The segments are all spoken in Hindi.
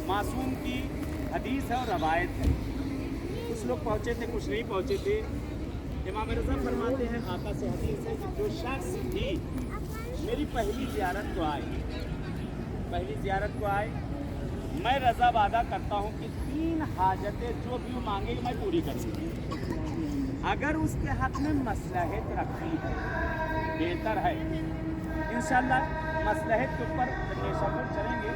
मासूम की हदीस है और रवायत है। कुछ लोग पहुँचे थे, कुछ नहीं पहुँचे थे। इमाम रज़ा फरमाते हैं, आका से हदीस है कि जो शख्स भी मेरी पहली ज़ियारत को आए, मैं रज़ा वादा करता हूँ कि 3 हाजतें जो भी वो मांगे मैं पूरी करूँगी। अगर उसके हक़ में मसलहत रखी है, बेहतर है, इंशाअल्लाह मसलहत के ऊपर पेशापुर चलेंगे,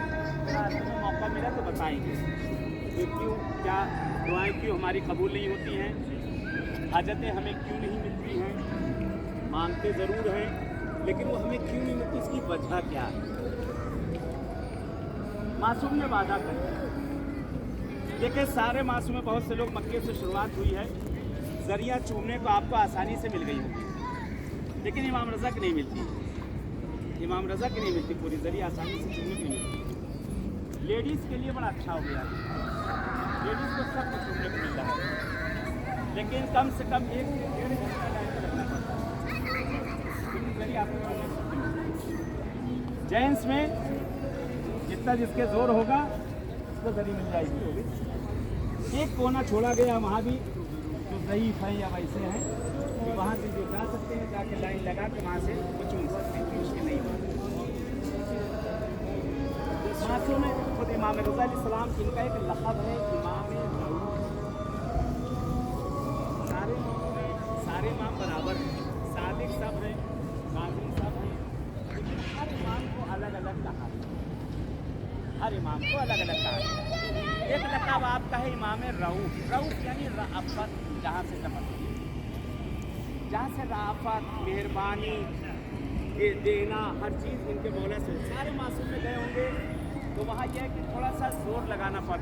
रास्ते में मौका मिला तो बताएंगे कि क्यों क्या दुआएं क्यों हमारी कबूल नहीं होती हैं, हाजतें हमें क्यों नहीं मिलती हैं। मांगते ज़रूर हैं लेकिन वो हमें क्यों नहीं मिलती, इसकी वजह क्या है। मासूम ने वादा कर दिया। देखिए सारे मासूम में बहुत से लोग मक्के से शुरुआत हुई है, ज़रिया चूमने को आपको आसानी से मिल गई होगी, लेकिन इमाम रज़ा की नहीं मिलती। इमाम रज़ा की नहीं मिलती, पूरी ज़रिया आसानी से चूमने की नहीं मिलती। लेडीज़ के लिए बड़ा अच्छा हो गया, लेडीज़ को सब कुछ चूमने को मिल रहा है, लेकिन कम से कम 1 से 1.5 घंटा लाइन में लगना पड़ता है, क्योंकि ज़रिया आपको जेंट्स में जितना जिसके जोर होगा उसको ज़रिया मिल जाएगी। एक कोना छोड़ा गया वहाँ भी जो ज़ईफ़ है या वैसे हैं, तो वहाँ से जो जा सकते हैं जाके लाइन लगा के वहाँ से वो चुन सकते हैं, मुश्किल नहीं होगा। मासूम में खुद इमाम रज़ा अलैहिस्सलाम, इनका एक लक़ब है इमाम रऊफ़। सारे इमाम बराबर हैं, सादिक सब हैं, काज़ी सब हैं, लेकिन हर इमाम को अलग अलग कहा है, हर इमाम को अलग अलग कहा है। एक लक़ब आपका है इमाम रऊफ़। रऊफ़ यानी राफ़त, जहाँ से टपकती है, जहाँ से राफ़त, मेहरबानी देना, हर चीज़ इनके मौला से। सारे मासूम में गए होंगे तो वहाँ यह है कि थोड़ा सा जोर लगाना पड़ता है।